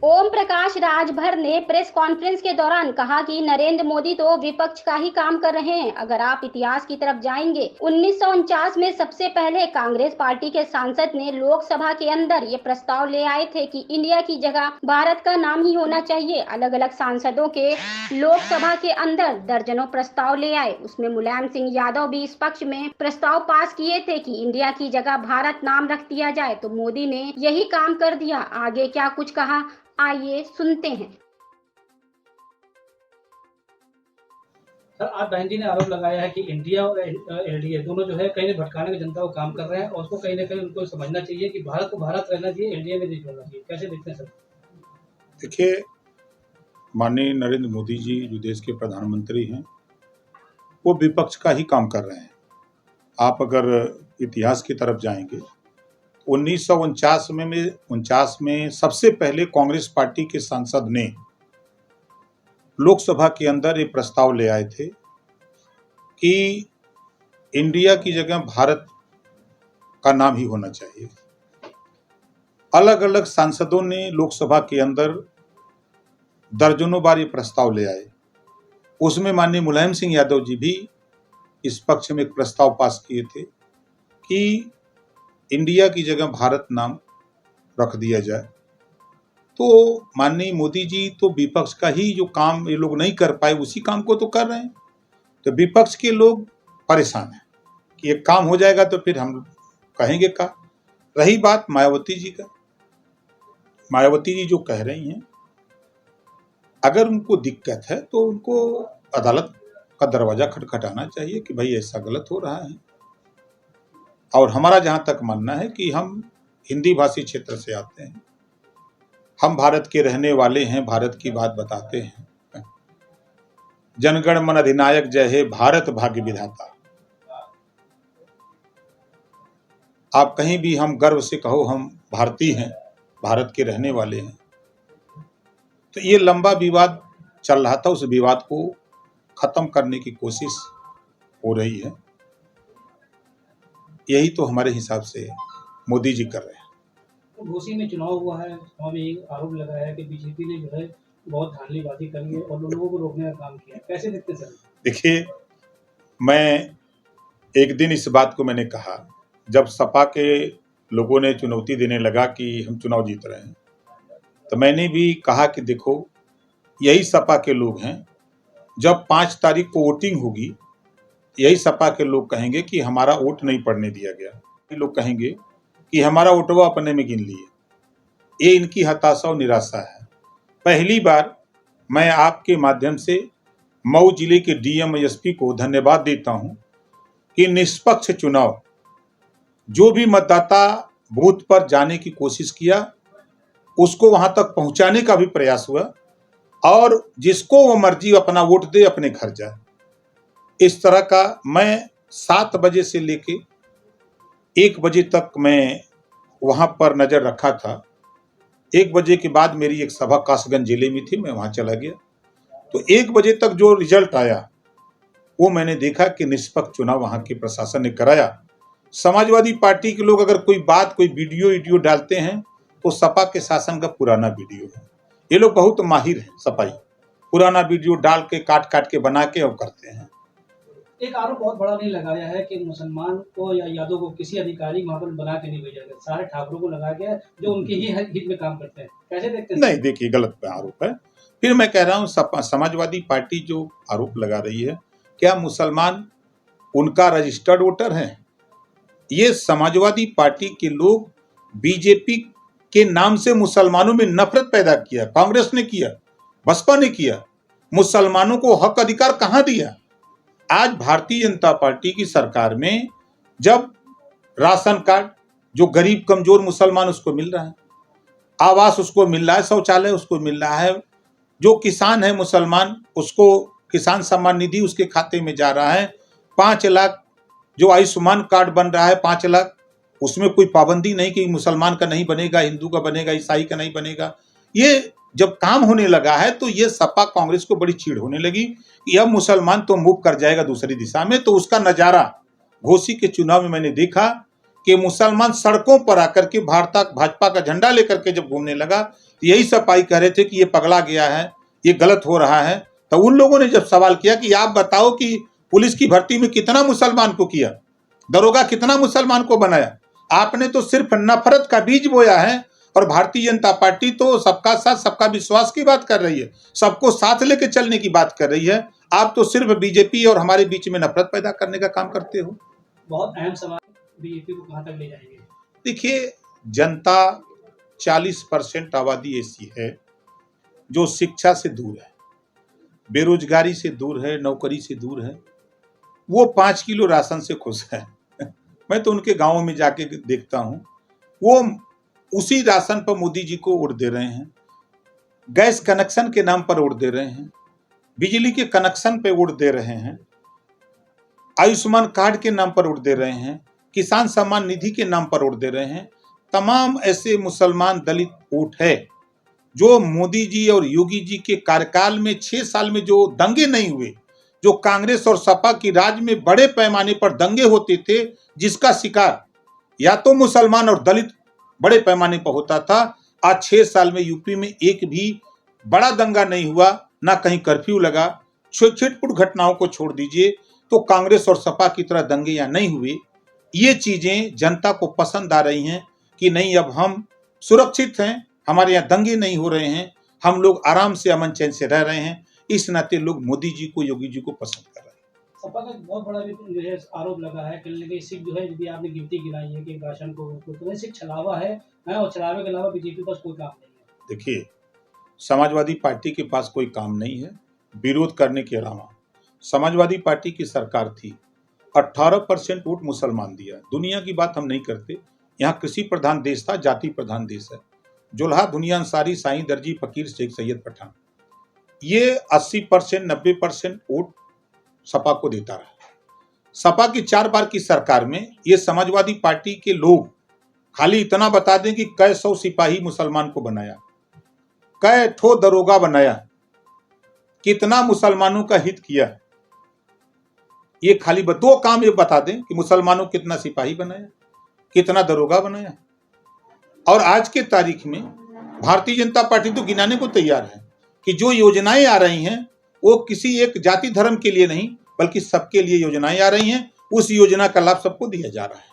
ओम प्रकाश राजभर ने press conference के दौरान कहा कि नरेंद्र मोदी तो विपक्ष का ही काम कर रहे हैं। अगर आप इतिहास की तरफ जाएंगे, 1949 में सबसे पहले कांग्रेस पार्टी के सांसद ने लोकसभा के अंदर ये प्रस्ताव ले आए थे कि इंडिया की जगह भारत का नाम ही होना चाहिए। अलग अलग सांसदों के लोकसभा के अंदर दर्जनों प्रस्ताव ले आए। उसमें मुलायम सिंह यादव भी इस पक्ष में प्रस्ताव पास किए थे कि इंडिया की जगह भारत नाम रख दिया जाए, तो मोदी ने यही काम कर दिया। आगे क्या कुछ कहा, आइए सुनते हैं। सर, आज बहन जी ने आरोप लगाया है कि इंडिया और एलडीए दोनों जो है कहीं भटकाने की जनता को काम कर रहे हैं और उसको कहीं ना कहीं उनको समझना चाहिए कि भारत को भारत रहना चाहिए, एलडीए में नहीं छोड़ना चाहिए। कैसे देखते हैं सर? देखिए, माननीय नरेंद्र मोदी जी जो देश के प्रधानमंत्री हैं, वो विपक्ष का ही काम कर रहे हैं। आप अगर इतिहास की तरफ जाएंगे, 1949 में सबसे पहले कांग्रेस पार्टी के सांसद ने लोकसभा के अंदर ये प्रस्ताव ले आए थे कि इंडिया की जगह भारत का नाम ही होना चाहिए। अलग अलग सांसदों ने लोकसभा के अंदर दर्जनों बार ये प्रस्ताव ले आए। उसमें माननीय मुलायम सिंह यादव जी भी इस पक्ष में एक प्रस्ताव पास किए थे कि इंडिया की जगह भारत नाम रख दिया जाए। तो माननीय मोदी जी तो विपक्ष का ही जो काम ये लोग नहीं कर पाए, उसी काम को तो कर रहे हैं। तो विपक्ष के लोग परेशान हैं कि ये काम हो जाएगा तो फिर हम कहेंगे का। रही बात मायावती जी का, मायावती जी जो कह रही हैं, अगर उनको दिक्कत है तो उनको अदालत का दरवाजा खटखटाना चाहिए कि भाई ऐसा गलत हो रहा है। और हमारा जहाँ तक मानना है कि हम हिंदी भाषी क्षेत्र से आते हैं, हम भारत के रहने वाले हैं, भारत की बात बताते हैं। जनगण मन अधिनायक जय हे भारत भाग्य विधाता। आप कहीं भी हम गर्व से कहो हम भारतीय हैं, भारत के रहने वाले हैं। तो ये लंबा विवाद चल रहा था, उस विवाद को खत्म करने की कोशिश हो रही है। यही तो हमारे हिसाब से मोदी जी कर रहे हैं। घोसी में चुनाव हुआ है, चुनाव में एक आरोप लगाया है कि बीजेपी ने जो है बहुत धांधलीबाजी करी है और लोगों को रोकने का काम किया। कैसे देखते हैं सर? देखिए, मैं एक दिन इस बात को मैंने कहा, जब सपा के लोगों ने चुनौती देने लगा कि हम चुनाव जीत रहे हैं, तो मैंने भी कहा कि देखो, यही सपा के लोग हैं, जब 5 तारीख को वोटिंग होगी, यही सपा के लोग कहेंगे कि हमारा वोट नहीं पड़ने दिया गया। ये लोग कहेंगे कि हमारा वोटवा अपने में गिन लिए। ये इनकी हताशा और निराशा है। पहली बार मैं आपके माध्यम से मऊ जिले के डीएम एसपी को धन्यवाद देता हूं कि निष्पक्ष चुनाव, जो भी मतदाता बूथ पर जाने की कोशिश किया, उसको वहां तक पहुंचाने का भी प्रयास हुआ और जिसको वो मर्जी अपना वोट दे अपने घर जाए। इस तरह का मैं 7 बजे से लेके 1 बजे तक मैं वहां पर नजर रखा था। 1 बजे के बाद मेरी एक सभा कासगंज जिले में थी, मैं वहां चला गया। तो 1 बजे तक जो रिजल्ट आया, वो मैंने देखा कि निष्पक्ष चुनाव वहां के प्रशासन ने कराया। समाजवादी पार्टी के लोग अगर कोई बात, कोई वीडियो डालते हैं, तो सपा के शासन का पुराना वीडियो है। ये लोग बहुत माहिर हैं, सपाई पुराना वीडियो डाल के काट काट के बना के अब करते हैं। एक आरोप बहुत बड़ा नहीं लगाया है कि मुसलमान को या यादव को किसी अधिकारी वहां पर बना के नहीं भेजा गया, सारे ठाकुरों को लगाया गया जो उनके ही हित में काम करते हैं। कैसे देखते हैं? नहीं, देखिए, गलत आरोप है। फिर मैं कह रहा हूँ, समाजवादी पार्टी जो आरोप लगा रही है, क्या मुसलमान उनका रजिस्टर्ड वोटर है? ये समाजवादी पार्टी के लोग बीजेपी के नाम से मुसलमानों में नफरत पैदा किया। कांग्रेस ने किया, बसपा ने किया। मुसलमानों को हक अधिकार कहां दिया? आज भारतीय जनता पार्टी की सरकार में जब राशन कार्ड जो गरीब कमजोर मुसलमान उसको मिल रहा है, आवास उसको मिल रहा है, शौचालय उसको मिल रहा है, जो किसान है मुसलमान उसको किसान सम्मान निधि उसके खाते में जा रहा है, 5 लाख जो आयुष्मान कार्ड बन रहा है, 5 लाख, उसमें कोई पाबंदी नहीं कि मुसलमान का नहीं बनेगा, हिंदू का बनेगा, ईसाई का नहीं बनेगा। ये जब काम होने लगा है तो ये सपा कांग्रेस को बड़ी चिढ़ होने लगी कि अब मुसलमान तो मूव कर जाएगा दूसरी दिशा में। तो उसका नजारा घोसी के चुनाव में मैंने देखा कि मुसलमान सड़कों पर आकर के भाजपा का झंडा लेकर के जब घूमने लगा तो यही सपाई कह रहे थे कि ये पगला गया है, ये गलत हो रहा है। तो उन लोगों ने जब सवाल किया कि आप बताओ कि पुलिस की भर्ती में कितना मुसलमान को किया, दरोगा कितना मुसलमान को बनाया, आपने तो सिर्फ नफरत का बीज बोया है। और भारतीय जनता पार्टी तो सबका साथ सबका विश्वास की बात कर रही है, सबको साथ लेके चलने की बात कर रही है। आप तो सिर्फ बीजेपी और हमारे बीच में नफरत पैदा करने का काम करते हो। बहुत अहम सवाल, बीजेपी को कहाँ तक ले जाएंगे? देखिए, जनता 40% आबादी ऐसी है जो शिक्षा से दूर है, बेरोजगारी से दूर है, नौकरी से दूर है। वो 5 किलो राशन से खुश है। मैं तो उनके गांवों में जाके देखता हूँ, वो उसी राशन पर मोदी जी को वोट दे रहे हैं, गैस कनेक्शन के नाम पर वोट दे रहे हैं, बिजली के कनेक्शन पे वोट दे रहे हैं, आयुष्मान कार्ड के नाम पर वोट दे रहे हैं, किसान सम्मान निधि के नाम पर वोट दे रहे हैं। तमाम ऐसे मुसलमान दलित वोट है जो मोदी जी और योगी जी के कार्यकाल में 6 साल में जो दंगे नहीं हुए, जो कांग्रेस और सपा की राज में बड़े पैमाने पर दंगे होते थे, जिसका शिकार या तो मुसलमान और दलित बड़े पैमाने पर होता था। आज 6 साल में यूपी में एक भी बड़ा दंगा नहीं हुआ, ना कहीं कर्फ्यू लगा। छिटपुट घटनाओं को छोड़ दीजिए तो कांग्रेस और सपा की तरह दंगे यहाँ नहीं हुए। ये चीजें जनता को पसंद आ रही हैं कि नहीं, अब हम सुरक्षित हैं, हमारे यहाँ दंगे नहीं हो रहे हैं, हम लोग आराम से अमन चैन से रह रहे हैं। इस नाते लोग मोदी जी को, योगी जी को पसंद कर रहे हैं। सपा का बहुत बड़ा भी जो है आरोप लगा है कि सिख जो है, यदि आपने गिनती गिनाई है कि राशन को तो सिख छलावा है और छलावे के अलावा बीजेपी के पास कोई काम नहीं है। देखिए, समाजवादी पार्टी के पास कोई काम नहीं है विरोध करने के अलावा। समाजवादी पार्टी की सरकार थी, 18% वोट मुसलमान दिया। दुनिया की बात हम नहीं करते, यहाँ कृषि प्रधान देश था, जाति प्रधान देश है। जुल्हा, दुनिया अंसारी, साईं दर्जी, फकीर, शेख सैयद पठान, ये 80% 90% वोट सपा को देता रहा। सपा की 4 बार की सरकार में ये समाजवादी पार्टी के लोग खाली इतना बता दें कि कै 100 सिपाही मुसलमान को बनाया, कै ठो दरोगा बनाया, कितना मुसलमानों का हित किया, ये खाली 2 काम ये बता दें कि मुसलमानों को कितना सिपाही बनाया, कितना दरोगा बनाया। और आज के तारीख में भारतीय जनता पार्टी तो गिनाने को तैयार है कि जो योजनाएं आ रही हैं वो किसी एक जाति धर्म के लिए नहीं, बल्कि सबके लिए योजनाएं आ रही हैं। उस योजना का लाभ सबको दिया जा रहा है।